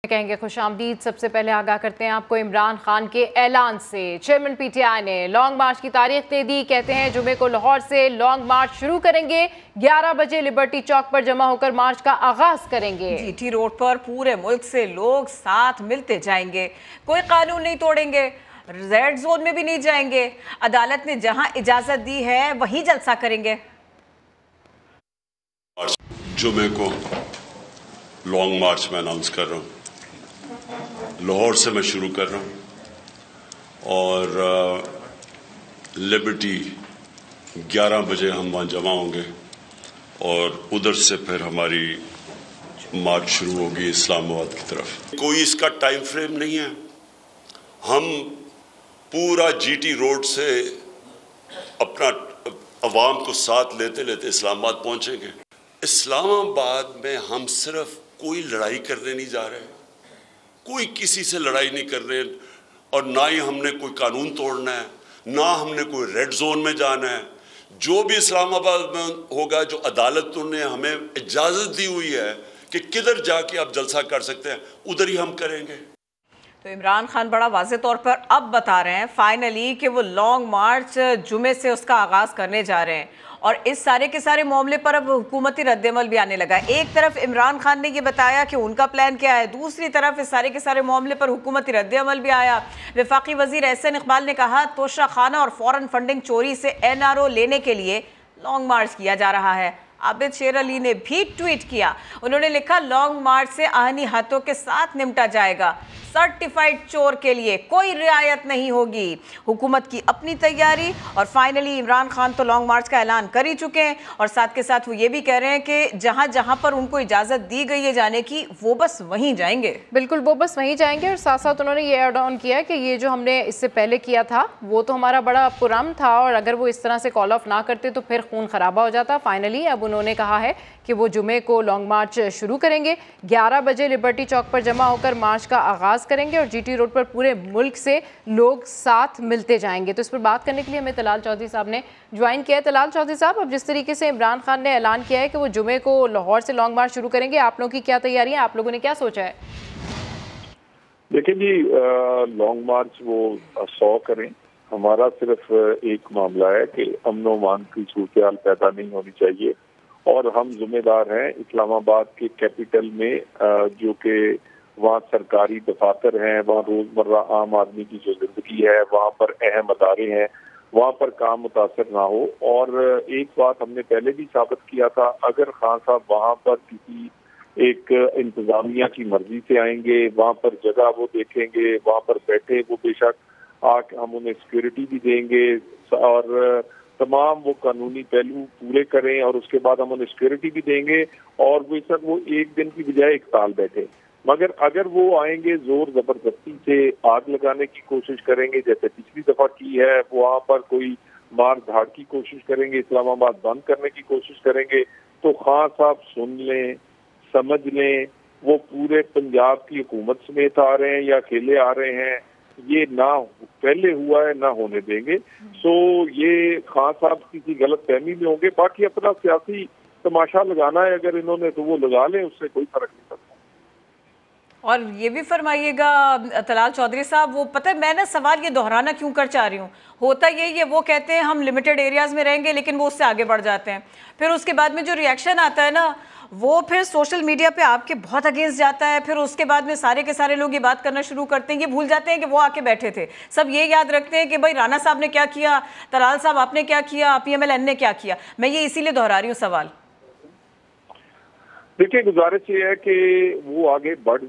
कहेंगे खुशामदीद। सबसे पहले आगाह करते हैं आपको इमरान खान के ऐलान से। चेयरमैन पीटीआई ने लॉन्ग मार्च की तारीख दे दी। कहते हैं जुमे को लाहौर से लॉन्ग मार्च शुरू करेंगे। 11 बजे लिबर्टी चौक पर जमा होकर मार्च का आगाज करेंगे। जीटी रोड पर पूरे मुल्क से लोग साथ मिलते जाएंगे। कोई कानून नहीं तोड़ेंगे, रेड जोन में भी नहीं जाएंगे। अदालत ने जहां इजाजत दी है वहीं जलसा करेंगे। जुमे को लॉन्ग मार्च में अनाउंस कर रहा हूं। लाहौर से मैं शुरू कर रहा हूं और लिबर्टी 11 बजे हम वहां जमा होंगे और उधर से फिर हमारी मार्च शुरू होगी इस्लामाबाद की तरफ। कोई इसका टाइम फ्रेम नहीं है। हम पूरा जीटी रोड से अपना अवाम को साथ लेते लेते इस्लामाबाद पहुंचेंगे। इस्लामाबाद में हम सिर्फ कोई लड़ाई करने नहीं जा रहे, कोई किसी से लड़ाई नहीं कर रहे और ना ही हमने कोई कानून तोड़ना है, ना हमने कोई रेड जोन में जाना है। जो भी इस्लामाबाद में होगा, जो अदालत ने हमें इजाज़त दी हुई है कि किधर जाके आप जलसा कर सकते हैं, उधर ही हम करेंगे। तो इमरान खान बड़ा वाज़े तौर पर अब बता रहे हैं फाइनली कि वो लॉन्ग मार्च जुमे से उसका आगाज़ करने जा रहे हैं और इस सारे के सारे मामले पर अब हुकूमती रद्दमल भी आने लगा। एक तरफ इमरान खान ने ये बताया कि उनका प्लान क्या है, दूसरी तरफ इस सारे के सारे मामले पर हुकूमती रद्दमल भी आया। वफाकी वजीर एहसन इकबाल ने कहा तोशा खाना और फॉरेन फंडिंग चोरी से NRO लेने के लिए लॉन्ग मार्च किया जा रहा है। आबिद शेर अली ने भी ट्वीट किया। उन्होंने लिखा लॉन्ग मार्च से आहनी हाथों के साथ निपटा जाएगा। सर्टिफाइड चोर के लिए कोई रियायत नहीं होगी। हुकूमत की अपनी तैयारी और फाइनली इमरान खान तो लॉन्ग मार्च का ऐलान कर ही चुके हैं और साथ के साथ वो ये भी कह रहे हैं कि जहां जहां पर उनको इजाज़त दी गई है जाने की वो बस वहीं जाएंगे। बिल्कुल, वो बस वहीं जाएंगे। और साथ साथ उन्होंने ये ऐड ऑन किया कि ये जो हमने इससे पहले किया था वो तो हमारा बड़ा पुरअमन था और अगर वो इस तरह से कॉल ऑफ ना करते तो फिर खून खराबा हो जाता। फाइनली अब उन्होंने कहा है कि वो जुमे को लॉन्ग मार्च शुरू करेंगे। 11 बजे लिबर्टी चौक पर जमा होकर मार्च का आगाज करेंगे और जीटी रोड पर पूरे मुल्क से लोग साथ मिलते जाएंगे। तो इस पर बात करने के लिए हमें तलाल चौधरी साहब ने ज्वाइन किया है। तलाल चौधरी साहब, अब जिस तरीके से इमरान खान ने ऐलान किया है कि वो जुमे को लाहौर से लॉन्ग मार्च शुरू करेंगे, आप लोगों की क्या तैयारी है, आप लोगों ने क्या सोचा है? देखिए जी, लॉन्ग मार्च वो 100 करें। हमारा सिर्फ एक मामला है कि अमन अमान की सूरत हाल पैदा नहीं होनी चाहिए और हम जिम्मेदार हैं इस्लामाबाद के कैपिटल में, जो कि वहाँ सरकारी दफातर हैं, वहाँ रोजमर्रा आम आदमी की जो जिंदगी है, वहाँ पर अहम अदारे हैं, वहाँ पर काम मुतासर ना हो। और एक बात हमने पहले भी साबित किया था, अगर खान साहब वहाँ पर किसी एक इंतजामिया की मर्जी से आएंगे, वहाँ पर जगह वो देखेंगे, वहाँ पर बैठे वो बेशक हम उन्हें सिक्योरिटी भी देंगे और तमाम वो कानूनी पहलू पूरे करें और उसके बाद हम उन्हें सिक्योरिटी भी देंगे और बेशक वो एक दिन की बजाय 1 साल बैठे। मगर अगर वो आएंगे जोर जबरदस्ती से आग लगाने की कोशिश करेंगे, जैसे पिछली दफा की है, वहाँ पर कोई मार धाड़ की कोशिश करेंगे, इस्लामाबाद बंद करने की कोशिश करेंगे, तो खान साहब सुन लें, समझ लें, वो पूरे पंजाब की हुकूमत समेत आ रहे हैं या अकेले आ रहे हैं, ये ना पहले हुआ है ना होने देंगे। सो ये खान साहब किसी गलत फहमी में होंगे। बाकी अपना सियासी तमाशा लगाना है अगर इन्होंने तो वो लगा लें, उससे कोई फर्क नहीं पड़ता। और ये भी फरमाइएगा तलाल चौधरी साहब, वो पता है मैं ना सवाल ये दोहराना क्यों कर चाह रही हूँ, होता यही है वो कहते हैं हम लिमिटेड एरियाज में रहेंगे लेकिन वो उससे आगे बढ़ जाते हैं, फिर उसके बाद में जो रिएक्शन आता है ना वो फिर सोशल मीडिया पे आपके बहुत अगेंस्ट जाता है, फिर उसके बाद में सारे के सारे लोग ये बात करना शुरू करते हैं, ये भूल जाते हैं कि वो आके बैठे थे। सब ये याद रखते हैं कि भाई राणा साहब ने क्या किया, तलाल साहब आपने क्या किया, PMLN ने क्या किया। मैं ये इसीलिए दोहरा रही हूँ सवाल। देखिए, गुजारिश ये है कि वो आगे बढ़,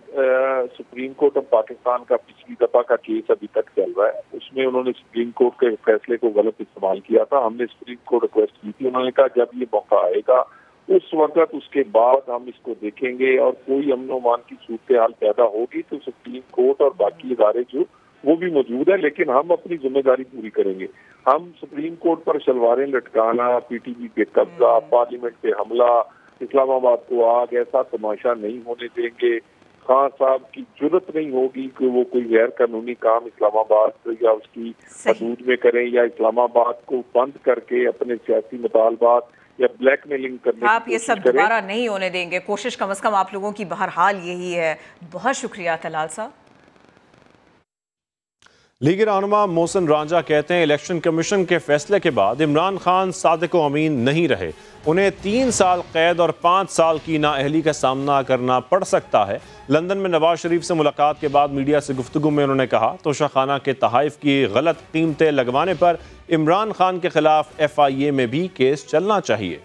सुप्रीम कोर्ट ऑफ पाकिस्तान का पिछली दफा का केस अभी तक चल रहा है, उसमें उन्होंने सुप्रीम कोर्ट के फैसले को गलत इस्तेमाल किया था। हमने सुप्रीम कोर्ट रिक्वेस्ट की थी, उन्होंने कहा जब ये मौका आएगा उस वक्त उसके बाद हम इसको देखेंगे और कोई अमन अमान की सूरत हाल पैदा होगी तो सुप्रीम कोर्ट और बाकी इदारे जो वो भी मौजूद है, लेकिन हम अपनी जिम्मेदारी पूरी करेंगे। हम सुप्रीम कोर्ट पर शलवारें लटकाना, PTP पे कब्जा, पार्लियामेंट पे हमला, इस्लामाबाद को आग, ऐसा तमाशा नहीं होने देंगे। खान साहब की जरूरत नहीं होगी कि वो कोई गैर कानूनी काम इस्लामाबाद या उसकी हदूद में करें या इस्लामाबाद को बंद करके अपने सियासी मुतालबात या ब्लैकमेलिंग करने आप की ये कोशिश सब करें। दोबारा नहीं होने देंगे, कोशिश कम से कम आप लोगों की बहरहाल यही है। बहुत शुक्रिया तलाल साहब। लीग रहनुमा मोहसिन रांझा कहते हैं इलेक्शन कमीशन के फैसले के बाद इमरान खान सादिक व अमीन नहीं रहे, उन्हें 3 साल कैद और 5 साल की नाअहली का सामना करना पड़ सकता है। लंदन में नवाज शरीफ से मुलाकात के बाद मीडिया से गुफ्तगू में उन्होंने कहा तोशाखाना के तहाइफ की गलत कीमतें लगवाने पर इमरान खान के खिलाफ FIA में भी केस चलना चाहिए।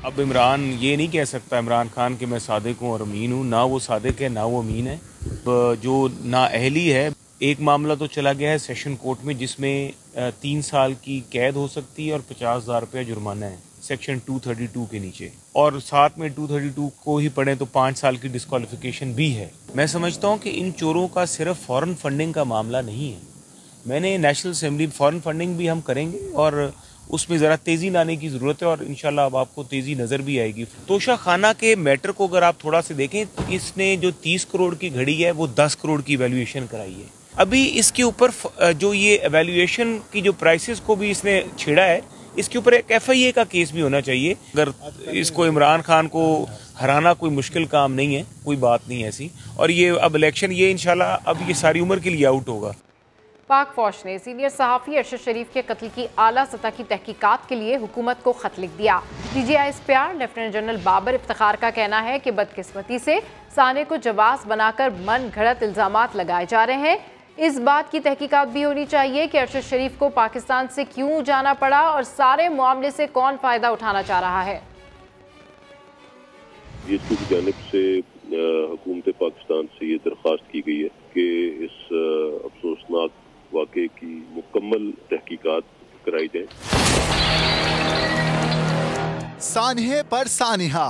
अब इमरान ये नहीं कह सकता इमरान खान कि मैं सादिक हूँ और अमीन हूँ, ना वो सादिक है ना वो अमीन है। जो नाअहली है, एक मामला तो चला गया है सेशन कोर्ट में जिसमें 3 साल की कैद हो सकती है और 50,000 रुपया जुर्माना है सेक्शन 232 के नीचे, और साथ में 232 को ही पढ़ें तो 5 साल की डिस्क्वालिफिकेशन भी है। मैं समझता हूँ कि इन चोरों का सिर्फ फॉरेन फंडिंग का मामला नहीं है। मैंने नेशनल असेंबली फॉरेन फंडिंग भी हम करेंगे और उसमें ज़रा तेज़ी लाने की ज़रूरत है और इंशाल्लाह अब आपको तेज़ी नज़र भी आएगी। तोशाखाना के मैटर को अगर आप थोड़ा से देखें, इसने जो 30 करोड़ की घड़ी है वो 10 करोड़ की वैल्यूएशन कराई है। अभी इसके ऊपर जो ये वैल्यूएशन की जो प्राइसेस को भी इसने छेड़ा है, इसके ऊपर एक FIA का केस भी होना चाहिए। अगर इसको इमरान खान को हराना कोई मुश्किल काम नहीं है, कोई बात नहीं ऐसी। और ये अब इलेक्शन ये इंशाल्लाह अब ये सारी उम्र के लिए आउट होगा। पाक फौज ने सीनियर सहाफ़ी अरशद शरीफ के कत्ल की आला सतह की तहकीकात के लिए हुकूमत को खत लिख दिया। DGI SPR lieutenant general Babar Iftikhar का कहना है कि बदकिस्मती से साने को जवाब बनाकर मन घड़त इल्जामात लगाए जा रहे हैं। इस बात की तहकीकात भी होनी चाहिए कि अरशद शरीफ को पाकिस्तान से क्यों जाना पड़ा और सारे मामले से कौन फायदा उठाना चाह रहा है। की जानिब से हुकूमत पाकिस्तान से ये दरख्वास्त की गई है कि इस अफसोसनाक वाक़े की मुकम्मल तहकीकात कराई जाए। सानहे पर सानिहा।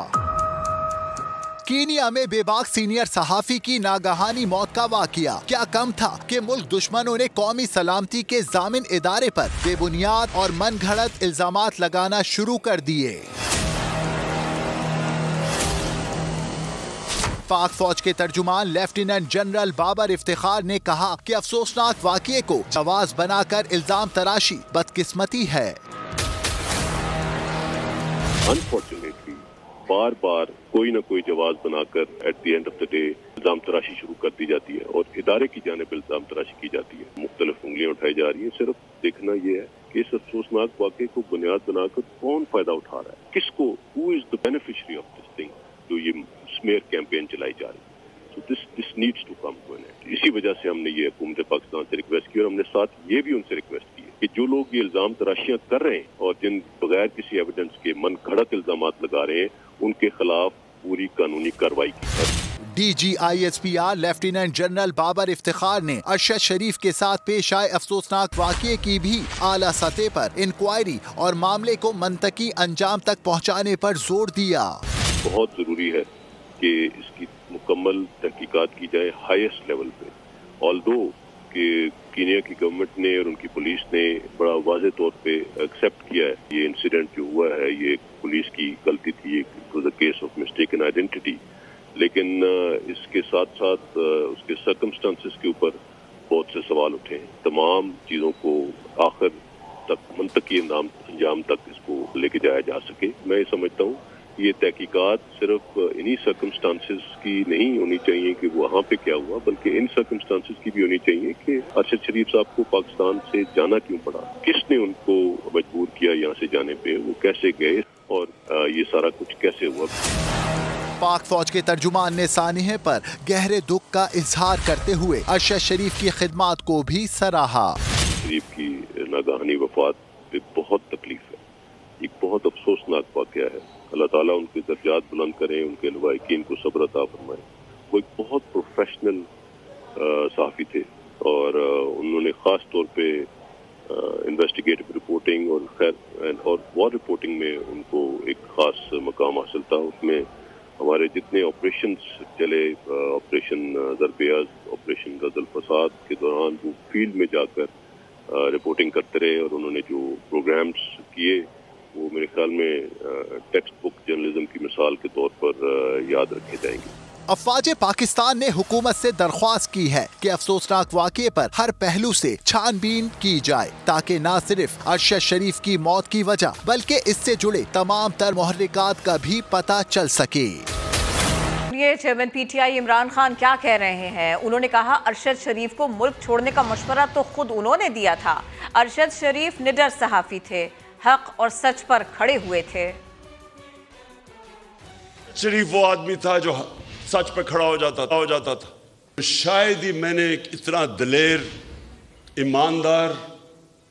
कीनिया में बेबाक सीनियर सहाफी की नागहानी मौत का वाकया क्या कम था कि मुल्क दुश्मनों ने कौमी सलामती के जामिन इदारे पर बेबुनियाद और मनगढ़ंत इल्जामात लगाना शुरू कर दिए। पाक फौज के तर्जुमान लेफ्टिनेंट जनरल बाबर इफ्तिखार ने कहा कि अफसोसनाक वाकये को जवाब बनाकर इल्जाम तराशी बदकिस्मती है। अनफॉर्चुनेटली बार बार कोई न कोई जवाब बनाकर at the end of the day इल्जाम तराशी शुरू कर दी जाती है और इदारे की जानिब इल्जाम तराशी की जाती है। मुख्तलिफ उंगलियां उठाई जा रही है। सिर्फ देखना यह है कि इस अफसोसनाक वाकये को बुनियाद बनाकर कौन फायदा उठा रहा है, किसको, who is the beneficiary of this thing, जो ये स्मेयर कैंपेन चलाई जा रही है। So this needs to come to an end. इसी वजह से हमने ये हुकूमत पाकिस्तान से रिक्वेस्ट की और हमने साथ ये भी उनसे रिक्वेस्ट की कि जो लोग ये इल्जाम तराशियां कर रहे हैं और जिन बगैर किसी एविडेंस के मन घड़त इल्जामात लगा रहे हैं, उनके खिलाफ पूरी कानूनी कार्रवाई की जाए। DGI SPR lieutenant general Babar Iftikhar ने अरशद शरीफ के साथ पेश आए अफसोसनाक वाकये की भी आला सतह पर इंक्वायरी और मामले को मंतकी अंजाम तक पहुँचाने पर जोर दिया। बहुत जरूरी है कि इसकी मुकम्मल तहकीकात की जाए हाईएस्ट लेवल पे। ऑल्दो कि कीनिया की गवर्नमेंट ने और उनकी पुलिस ने बड़ा वाज़े तौर पे एक्सेप्ट किया है ये इंसिडेंट जो हुआ है, ये पुलिस की गलती थी, it was a case of mistaken identity, लेकिन इसके साथ साथ उसके सर्कमस्टांसेस के ऊपर बहुत से सवाल उठे हैं। तमाम चीज़ों को आखिर तक मंतकी अंजाम तक इसको लेके जाया जा सके। मैं ये समझता हूँ ये तहकीकात सिर्फ इन्हीं सर्कमस्टांसेस की नहीं होनी चाहिए कि वहाँ पे क्या हुआ, बल्कि इन सर्कमस्टांसेस की भी होनी चाहिए कि अरशद शरीफ साहब को पाकिस्तान से जाना क्यों पड़ा, किसने उनको मजबूर किया यहाँ से जाने पे, वो कैसे गए और ये सारा कुछ कैसे हुआ। पाक फौज के तर्जुमान ने सानिहे पर गहरे दुख का इजहार करते हुए अरशद शरीफ की खिदमात को भी सराहा। शरीफ की नागहानी वफात एक बहुत तकलीफ है, एक बहुत अफसोसनाक वाकया है। अल्लाह ताला उनके दर्जात बुलंद करें, उनके लवाहिकीन को सब्र अता फरमाए। वो एक बहुत प्रोफेशनल सहाफ़ी थे और उन्होंने ख़ास तौर पे इन्वेस्टिगेटिव रिपोर्टिंग और वॉर रिपोर्टिंग में उनको एक ख़ास मकाम हासिल था। उसमें हमारे जितने ऑपरेशंस चले, ऑपरेशन ज़रबेयाज़, ऑपरेशन गज़ल फसाद के दौरान वो फील्ड में जाकर रिपोर्टिंग करते रहे और उन्होंने जो प्रोग्राम्स किए वो मेरे ख्याल में टेक्स्ट बुक जर्नलिज्म की मिसाल के तौर पर याद रखे जाएंगे। अफवाज पाकिस्तान ने हुकूमत से दरख्वास्त की है कि अफसोसनाक वाक़ये पर हर पहलू से छानबीन की जाए ताकि न सिर्फ अरशद शरीफ की मौत की वजह बल्कि इससे जुड़े तमाम तर मुहर्रिकात का भी पता चल सके। चेयरमैन पीटीआई इमरान खान क्या कह रहे हैं? उन्होंने कहा अरशद शरीफ को मुल्क छोड़ने का मशवरा तो खुद उन्होंने दिया था। अरशद शरीफ निडर सहाफी थे, हक और सच पर खड़े हुए थे। शरीफ वो आदमी था जो सच पे खड़ा हो जाता था। शायद ही मैंने इतना दिलेर, ईमानदार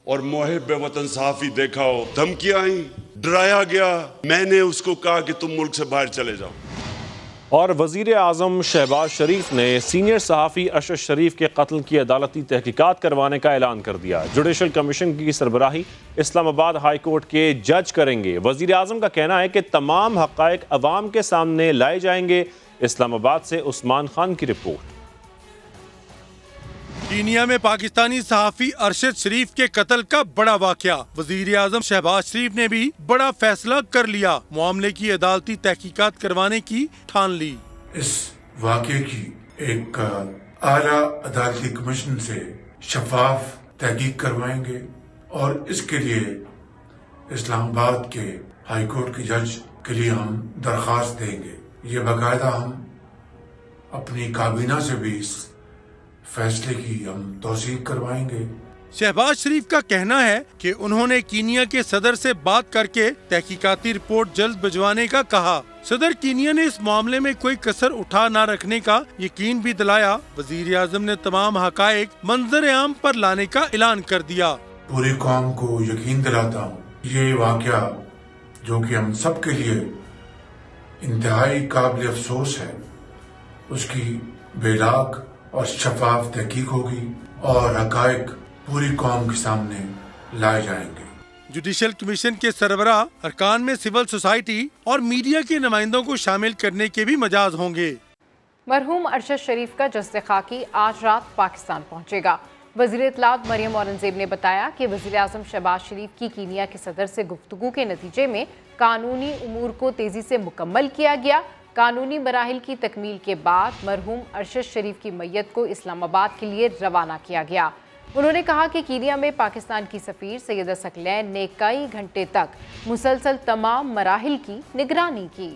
और मुहिब वतन सहाफी देखा हो। धमकियां आई, डराया गया, मैंने उसको कहा कि तुम मुल्क से बाहर चले जाओ। और वज़ीर आज़म शहबाज शरीफ ने सीनियर सहाफ़ी अरशद शरीफ के कत्ल की अदालती तहकीकात करवाने का ऐलान कर दिया। जुडिशल कमीशन की सरबराही इस्लामाबाद हाई कोर्ट के जज करेंगे। वज़ीर आज़म का कहना है कि तमाम हक़ाइक़ अवाम के सामने लाए जाएंगे। इस्लामाबाद से उस्मान खान की रिपोर्ट। कीनिया में पाकिस्तानी सहाफ़ी अरशद शरीफ के कत्ल का बड़ा वाक़या। वज़ीर आज़म शहबाज शरीफ ने भी बड़ा फैसला कर लिया, मामले की अदालती तहकीकात करवाने की ठान ली। इस वाक़ये की एक आला अदालती कमीशन से शफाफ तहकीक करवाएंगे और इसके लिए इस्लामाबाद के हाई कोर्ट के जज के लिए हम दरख्वास्त देंगे। ये बाकायदा हम अपनी काबीना से भी इस फैसले की हम तौसीक करवाएंगे। शहबाज शरीफ का कहना है कि उन्होंने कीनिया के सदर से बात करके तहकीकाती रिपोर्ट जल्द भिजवाने का कहा। सदर कीनिया ने इस मामले में कोई कसर उठा न रखने का यकीन भी दिलाया। वजीर आज़म ने तमाम हकायक मंजर आम पर लाने का ऐलान कर दिया। पूरी कौम को यकीन दिलाता हूँ, ये वाक़या जो कि हम सब के लिए इंतहाई काबिल अफसोस है, उसकी बेलाग और शफाफ तहकीक होगी और हकायक पूरी कौम के सामने लाए जाएंगे। जुडिशल कमीशन के सरबराह अरकान में सिविल सोसाइटी और मीडिया के नुमाइंदों को शामिल करने के भी मजाज होंगे। मरहूम अरशद शरीफ का जस्ते खाकी आज रात पाकिस्तान पहुंचेगा। वज़ीर इत्तलात मरियम औरंगज़ेब ने बताया कि वज़ीर आज़म शहबाज शरीफ की कीनिया के सदर से गुफ्तगू के नतीजे में कानूनी उमूर को तेज़ी से मुकम्मल किया गया। कानूनी मराहिल की तकमील के बाद मरहूम अरशद शरीफ की मैयत को इस्लामाबाद के लिए रवाना किया गया। उन्होंने कहा कि कीनिया में पाकिस्तान की सफ़ीर सैयदा सकलैन ने कई घंटे तक मुसलसल तमाम मराहिल की निगरानी की।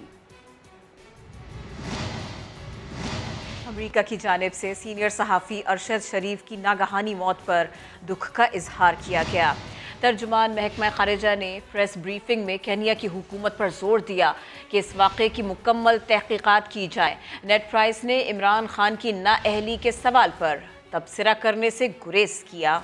अमेरिका की जानिब से सीनियर सहाफ़ी अरशद शरीफ की नागहानी मौत पर दुख का इजहार किया गया। तर्जुमान महकमा खारिजा ने प्रेस ब्रीफिंग में केनिया की हुकूमत पर जोर दिया कि इस वाक़े की मुकम्मल तहकीकात की जाए। नेट प्राइस ने इमरान खान की नाअहली के सवाल पर तबसरा करने से गुरेज किया।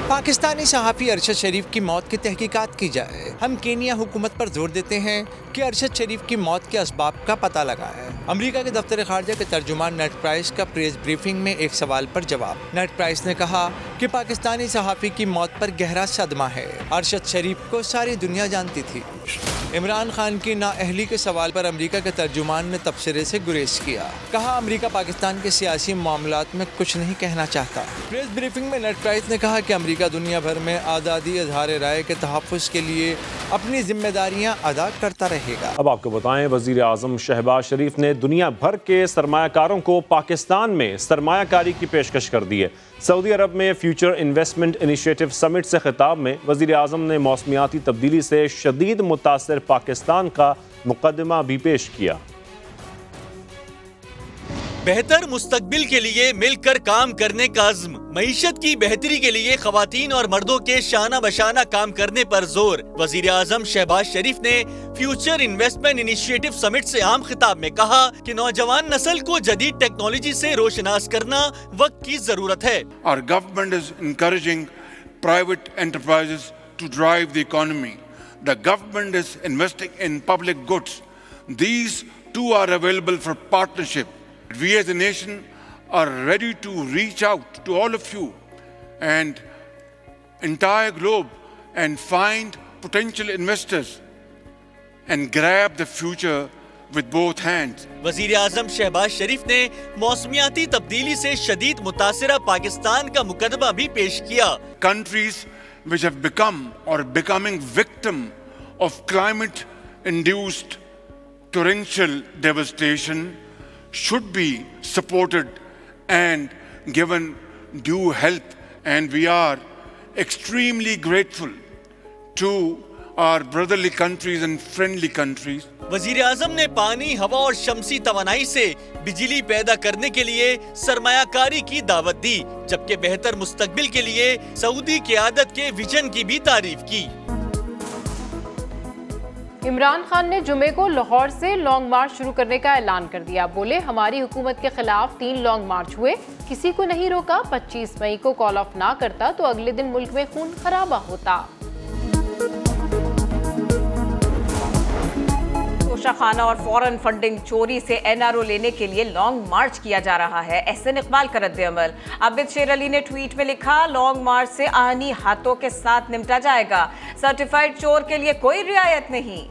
पाकिस्तानी सहाफ़ी अरशद शरीफ की मौत की तहकीकात की जाए। हम केनिया हुकूमत पर जोर देते हैं कि अरशद शरीफ की मौत के असबाब का पता लगाएं। अमेरिका के दफ्तर खारजा के तर्जुमान नेट प्राइस का प्रेस ब्रीफिंग में एक सवाल पर जवाब। नेट प्राइस ने कहा कि पाकिस्तानी सहाफ़ी की मौत पर गहरा सदमा है। अरशद शरीफ को सारी दुनिया जानती थी। इमरान खान की नाअहली के सवाल पर अमेरिका के तर्जुमान ने तबसरे से गुरेज किया। कहा अमेरिका पाकिस्तान के सियासी मामलात में कुछ नहीं कहना चाहता। प्रेस ब्रीफिंग में नेट प्राइस ने कहा कि अमेरिका दुनिया भर में आज़ादी इज़हार राय के तहफ़्फ़ुज़ के लिए अपनी जिम्मेदारियां अदा करता रहेगा। अब आपको बताएं, वज़ीर आज़म शहबाज शरीफ ने दुनिया भर के सरमायाकारों को पाकिस्तान में सरमायाकारी की पेशकश कर दी है। सऊदी अरब में फ्यूचर इन्वेस्टमेंट इनिशिएटिव समिट से खिताब में वज़ीर आज़म ने मौसमियाती तब्दीली से शदीद मुतासिर पाकिस्तान का मुकदमा भी पेश किया। बेहतर मुस्तकबिल के लिए मिलकर काम करने का अज़्म, मईशत की बेहतरी के लिए खवातीन और मर्दों के शाना बशाना काम करने पर जोर। वजीर आज़म शहबाज शरीफ ने फ्यूचर इन्वेस्टमेंट इनिशिएटिव समिट से आम खिताब में कहा कि नौजवान नस्ल को जदीद टेक्नोलॉजी से रोशनास करना वक्त की जरूरत है। Our government is encouraging private enterprises to drive the economy. The government is investing in public goods. These too are available for partnership. We as a nation are ready to reach out to all of you and entire globe and find potential investors and grab the future with both hands. वज़ीर आज़म शहबाज शरीफ ने मौसमियाती तब्दीली से शदीद मुतासिरा पाकिस्तान का मुकदमा भी पेश किया। Countries which have become or becoming victim of climate-induced torrential devastation should be supported and given due help, and we are extremely grateful to our brotherly countries and friendly countries. वजीर आजम ने पानी, हवा और शमसी तवानाई से बिजली पैदा करने के लिए सरमायाकारी की दावत दी, जबकि बेहतर मुस्तकबिल के लिए सऊदी क़यादत के विजन की भी तारीफ की। इमरान खान ने जुमे को लाहौर से लॉन्ग मार्च शुरू करने का ऐलान कर दिया। बोले, हमारी हुकूमत के खिलाफ 3 लॉन्ग मार्च हुए, किसी को नहीं रोका। 25 मई को कॉल ऑफ ना करता तो अगले दिन मुल्क में खून खराबा होता। तोशाखाना और फॉरेन फंडिंग चोरी से NRO लेने के लिए लॉन्ग मार्च किया जा रहा है। एहसन इकबाल का रद्द-ए-अमल। आबिद शेर अली ने ट्वीट में लिखा, लॉन्ग मार्च से आहनी हाथों के साथ निपटा जाएगा, सर्टिफाइड चोर के लिए कोई रियायत नहीं।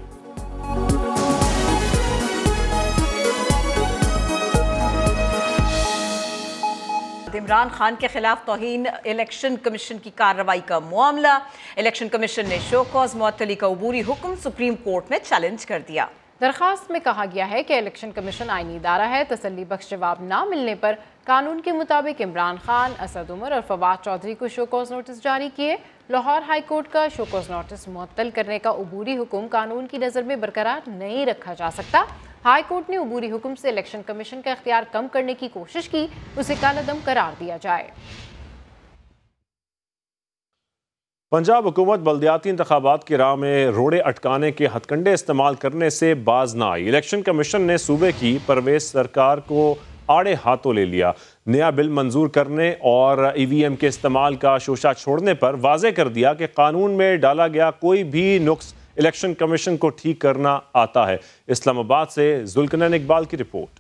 इमरान खान के खिलाफ तौहीन इलेक्शन कमीशन की कार्रवाई का मामला। इलेक्शन कमीशन ने शो कॉज मुअत्तली का अबूरी हुक्म सुप्रीम कोर्ट में चैलेंज कर दिया। दरखास्त में कहा गया है कि इलेक्शन कमीशन आईनी इदारा है। तसल्ली बख्श जवाब ना मिलने पर कानून के मुताबिक इमरान खान, असद उमर और फवाद चौधरी को शो कॉज नोटिस जारी किए। लाहौर हाई कोर्ट का शो कॉज नोटिस मुअत्तल करने का अबूरी हुक्म कानून की नज़र में बरकरार नहीं रखा जा सकता। हाई कोर्ट ने अबूरी हुक्म से इलेक्शन कमीशन का इख्तियार कम करने की कोशिश की, उसे कालादम करार दिया जाए। पंजाब हुकूमत बल्दियाती इंतखाबात की राह में रोड़े अटकाने के हथकंडे इस्तेमाल करने से बाज ना आई। इलेक्शन कमीशन ने सूबे की परवेज सरकार को आड़े हाथों ले लिया। नया बिल मंजूर करने और EVM के इस्तेमाल का शोशा छोड़ने पर वाजे कर दिया कि कानून में डाला गया कोई भी नुक्स इलेक्शन कमीशन को ठीक करना आता है। इस्लामाबाद से जुल्कनैन इकबाल की रिपोर्ट।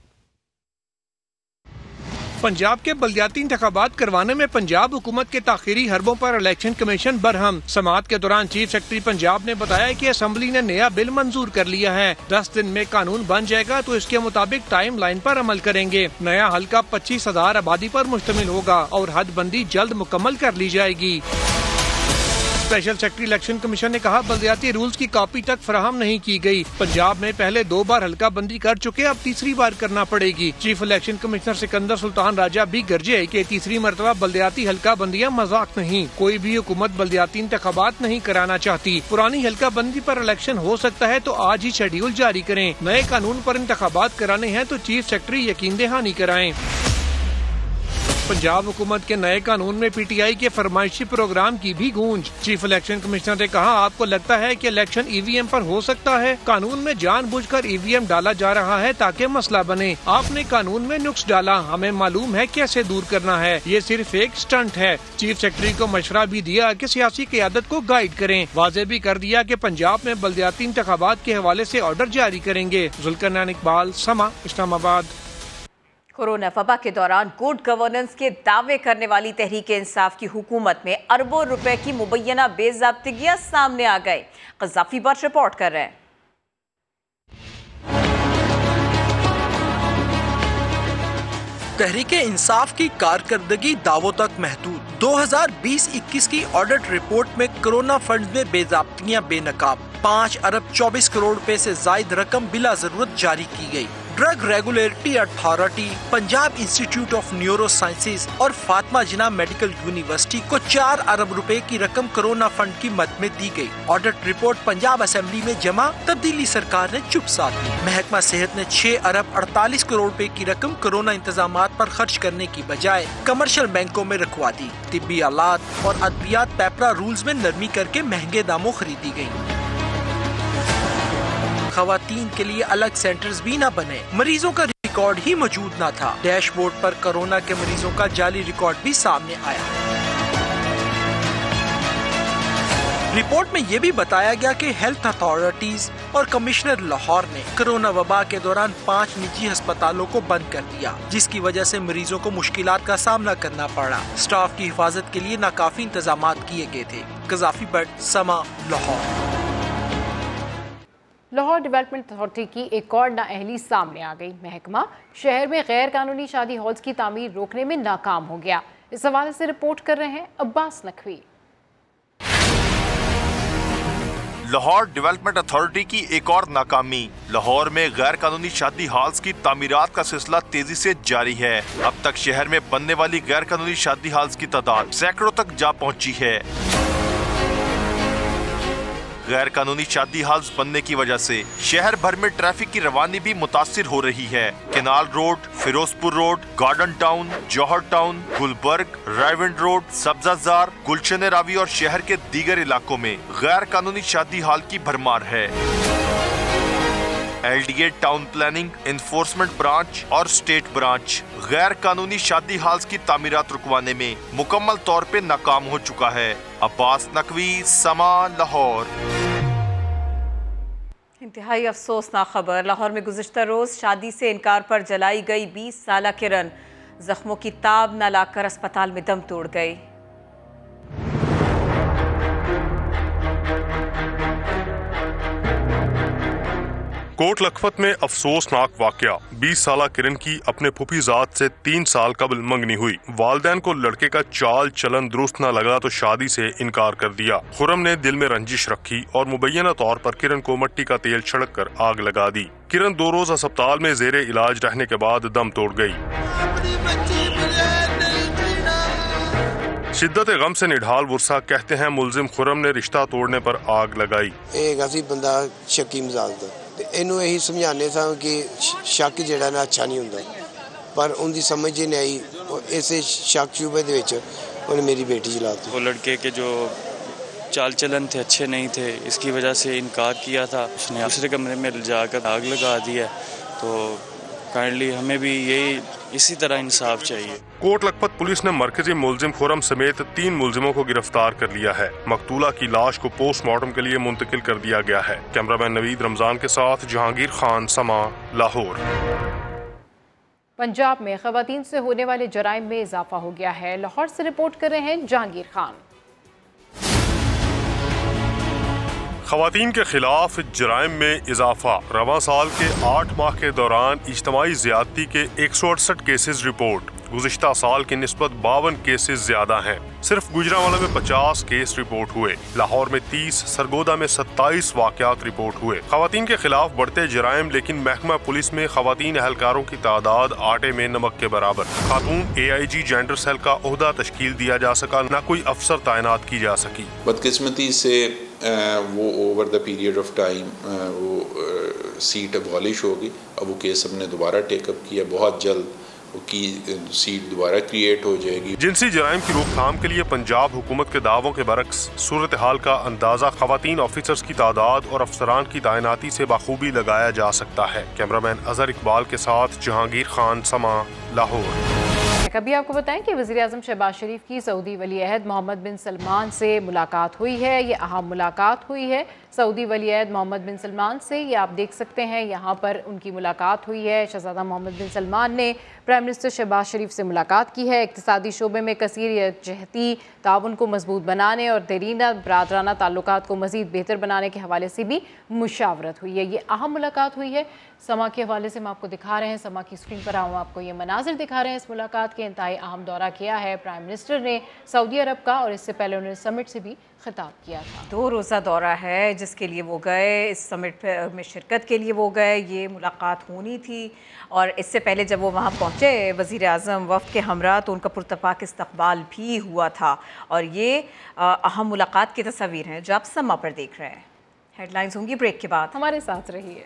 पंजाब के बल्दियाती इंतखाबात करवाने में पंजाब हुकूमत के ताखीरी हरबों पर इलेक्शन कमीशन बरहम। समाअत के दौरान चीफ सेक्रेटरी पंजाब ने बताया कि असम्बली ने नया बिल मंजूर कर लिया है। 10 दिन में कानून बन जाएगा तो इसके मुताबिक टाइम लाइन पर अमल करेंगे। नया हल्का 25,000 आबादी पर मुश्तमिल होगा और हदबंदी जल्द मुकम्मल कर ली जाएगी। स्पेशल सेक्रेटरी इलेक्शन कमीशन ने कहा, बल्दियाती रूल्स की कॉपी तक फराहम नहीं की गई। पंजाब में पहले 2 बार हल्का बंदी कर चुके, अब तीसरी बार करना पड़ेगी। Chief election commissioner Sikandar Sultan Raja भी गरजे कि तीसरी मरतबा बल्दियाती हल्का बंदियाँ मजाक नहीं। कोई भी हुकूमत बल्दियाती इंतखाबात नहीं कराना चाहती। पुरानी हल्का बंदी पर इलेक्शन हो सकता है तो आज ही शेड्यूल जारी करें। नए कानून पर इंतखाबात कराने हैं तो चीफ सेक्रेटरी यकीन दहानी कराएं। पंजाब हुकूमत के नए कानून में PTI के फरमाइशी प्रोग्राम की भी गूंज। चीफ इलेक्शन कमिश्नर ने कहा, आपको लगता है कि इलेक्शन EVM पर हो सकता है? कानून में जानबूझकर EVM डाला जा रहा है ताकि मसला बने। आपने कानून में नुक्स डाला, हमें मालूम है कैसे दूर करना है। ये सिर्फ एक स्टंट है। चीफ सेक्रेटरी को मशवरा भी दिया कि सियासी क़यादत को गाइड करें। वाज़े भी कर दिया कि पंजाब में बल्दियाती इंतखाबात के हवाले से ऑर्डर जारी करेंगे। जुल्कनैन इकबाल, समा, इस्लामाबाद। कोरोना वबा के दौरान गुड गवर्नेंस के दावे करने वाली तहरीक इंसाफ की हुकूमत में अरबों रुपए की मुबैना बेज़ाब्तिगियां सामने आ गए। क़ज़ाफ़ी बट रिपोर्ट कर रहे हैं। तहरीक इंसाफ की कारकर्दगी दावों तक महदूद। 2020-21 की ऑडिट रिपोर्ट में कोरोना फंड में बेज़ाब्तियां बेनकाब। 5 अरब 24 करोड़ रुपए से जायद रकम बिला जरूरत जारी की गई। Drug regulatory authority, Punjab institute of neuro sciences और फातिमा जिन्ना मेडिकल यूनिवर्सिटी को 4 अरब रुपए की रकम कोरोना फंड की मद में दी गई। ऑडिट रिपोर्ट पंजाब असेंबली में जमा, तब्दीली सरकार ने चुप साध ली। महकमा सेहत ने 6 अरब 48 करोड़ रुपए की रकम कोरोना इंतजामात पर खर्च करने की बजाय कमर्शियल बैंकों में रखवा दी। तिब्बी आलात और अद्वियात पेपरा रूल्स में नरमी करके महंगे दामों खरीदी गयी। खवातीन के लिए अलग सेंटर्स भी न बने। मरीजों का रिकॉर्ड ही मौजूद न था। डैशबोर्ड पर कोरोना के मरीजों का जाली रिकॉर्ड भी सामने आया। रिपोर्ट में ये भी बताया गया कि हेल्थ अथॉरिटीज और कमिश्नर लाहौर ने कोरोना वबा के दौरान 5 निजी अस्पतालों को बंद कर दिया, जिसकी वजह से मरीजों को मुश्किलात का सामना करना पड़ा। स्टाफ की हिफाजत के लिए नाकाफी इंतजाम किए गए थे। क़ज़ाफ़ी बट, समा, लाहौर। लाहौर डेवलपमेंट अथॉरिटी की एक और नाअहली सामने आ गई। महकमा शहर में गैर कानूनी शादी हॉल्स की तामीर रोकने में नाकाम हो गया। इस हवाले से रिपोर्ट कर रहे हैं अब्बास नकवी। लाहौर डेवलपमेंट अथॉरिटी की एक और नाकामी। लाहौर में गैर कानूनी शादी हॉल्स की तामीरात का सिलसिला तेजी से जारी है। अब तक शहर में बनने वाली गैर कानूनी शादी हॉल्स की तादाद सैकड़ों तक जा पहुंची है। गैर कानूनी शादी हॉल्स बनने की वजह से शहर भर में ट्रैफिक की रवानी भी मुतासिर हो रही है। Canal Road, Ferozepur Road, Garden Town, Johar Town, Gulberg, Raiwind Road, Sabzazar, Gulshan Ravi और शहर के दीगर इलाकों में गैर कानूनी शादी हॉल की भरमार है। LDA town planning, enforcement branch और स्टेट ब्रांच गैर कानूनी शादी हॉल्स की तामीरात रुकवाने में मुकम्मल तौर पे नाकाम हो चुका है। अब्बास नकवी, समा, लाहौर। इंतहाई अफसोसनाक खबर। लाहौर में गुज़िश्ता रोज शादी से इनकार पर जलाई गई 20 साला किरण जख्मों की ताब न लाकर अस्पताल में दम तोड़ गई। कोट लखपत में अफसोसनाक वाकया। 20 साला किरण की अपने फूफीजाद से 3 साल कबल मंगनी हुई। वालिदैन को लड़के का चाल चलन दुरुस्त न लगा तो शादी से इनकार कर दिया। खुरम ने दिल में रंजिश रखी और मुबैना तौर पर किरण को मट्टी का तेल छिड़क कर आग लगा दी। किरण 2 रोज अस्पताल में जेरे इलाज रहने के बाद दम तोड़ गई। शिद्दत गम से निढाल वुरसा कहते हैं मुलजिम खुरम ने रिश्ता तोड़ने पर आग लगाई। एक असी बंदा शक्की मिजाज दा ते इनू यही समझाने था कि शक जेड़ा ना अच्छा नहीं हुंदा, पर उनकी समझ ही नहीं आई। ऐसे शक शुबे दे विच उन्हें मेरी बेटी जलाती। वो लड़के के जो चाल चलन थे अच्छे नहीं थे, इसकी वजह से इनकार किया था। उसने दूसरे कमरे में जाकर आग लगा दी है। तो काइंडली हमें भी यही इसी तरह इंसाफ चाहिए। कोट लखपत पुलिस ने मरकजी मुलजिम खुरम समेत 3 मुलजिमों को गिरफ्तार कर लिया है। मकतूला की लाश को पोस्टमार्टम के लिए मुंतकिल कर दिया गया है। कैमरामैन नवीद रमजान के साथ जहांगीर खान, समा, लाहौर। पंजाब में खवातीन से होने वाले जराइम में इजाफा हो गया है। लाहौर से रिपोर्ट कर रहे हैं जहांगीर खान। खवातीन के खिलाफ जराइम में इजाफा। रवां साल के 8 माह के दौरान इज्तमाई ज़्यादती के 168 केसेस रिपोर्ट। गुज़िश्ता साल की निस्बत 52 केसेस ज्यादा हैं। सिर्फ गुजरांवाला में 50 केस रिपोर्ट हुए। लाहौर में 30, सरगोदा में 27 वाक़यात रिपोर्ट हुए। खवातीन के खिलाफ बढ़ते जराइम, लेकिन महकमा पुलिस में खवातीन एहलकारों की तादाद आटे में नमक के बराबर। खातून AIG जेंडर सेल का ओहदा तश्कील दिया जा सका, न कोई अफसर तैनात की जा सकी। बदकिस्मती से वो over the period of time वो सीट अबॉलिश होगी। अब वो केस हमने दोबारा टेकअप किया, बहुत जल्द की सीट दोबारा क्रिएट हो जाएगी। जिनसी जराइम की रोकथाम के लिए पंजाब हुकूमत के दावों के बरक्स सूरत हाल का अंदाजा खवातीन ऑफिसर्स की तादाद और अफसरान की तैनाती से बखूबी लगाया जा सकता है। कैमरामैन अजहर इकबाल के साथ जहांगीर खान, समा, लाहौर। अभी आपको बताएं कि वज़ीर-ए-आज़म शहबाज शरीफ की सऊदी वली-अहद मोहम्मद बिन सलमान से मुलाकात हुई है। ये अहम मुलाकात हुई है सऊदी वली-अहद मोहम्मद बिन सलमान से। ये आप देख सकते हैं यहाँ पर उनकी मुलाकात हुई है। शहज़ादा मोहम्मद बिन सलमान ने प्राइम मिनिस्टर शहबाज शरीफ से मुलाकात की है। इक़्तिसादी शोबे में कसीर यकजहती ताउन को मजबूत बनाने और देरीना बरादराना ताल्लुकात को मज़ीद बेहतर बनाने के हवाले से भी मुशावरत हुई है। ये अहम मुलाकात हुई है। समा के हवाले से हम आपको दिखा रहे हैं, समा की स्क्रीन पर हम आपको ये मनाजिर दिखा रहे हैं। इस मुलाकात के इंतहाई अहम दौरा किया है प्राइम मिनिस्टर ने सऊदी अरब का, और इससे पहले उन्होंने समिट से भी खिताब किया था। 2 रोज़ा दौरा है जिसके लिए वो गए, इस समिट में शिरकत के लिए वो गए। ये मुलाकात होनी थी, और इससे पहले जब वो वहाँ पहुँचे वज़ीर-ए-आज़म वफ़द के हमरा, तो उनका पुरतपाक इस्तकबाल भी हुआ था। और ये अहम मुलाकात की तस्वीर हैं जो आप समा पर देख रहे हैं। हेडलाइंस होंगी ब्रेक के बाद, हमारे साथ रहिए।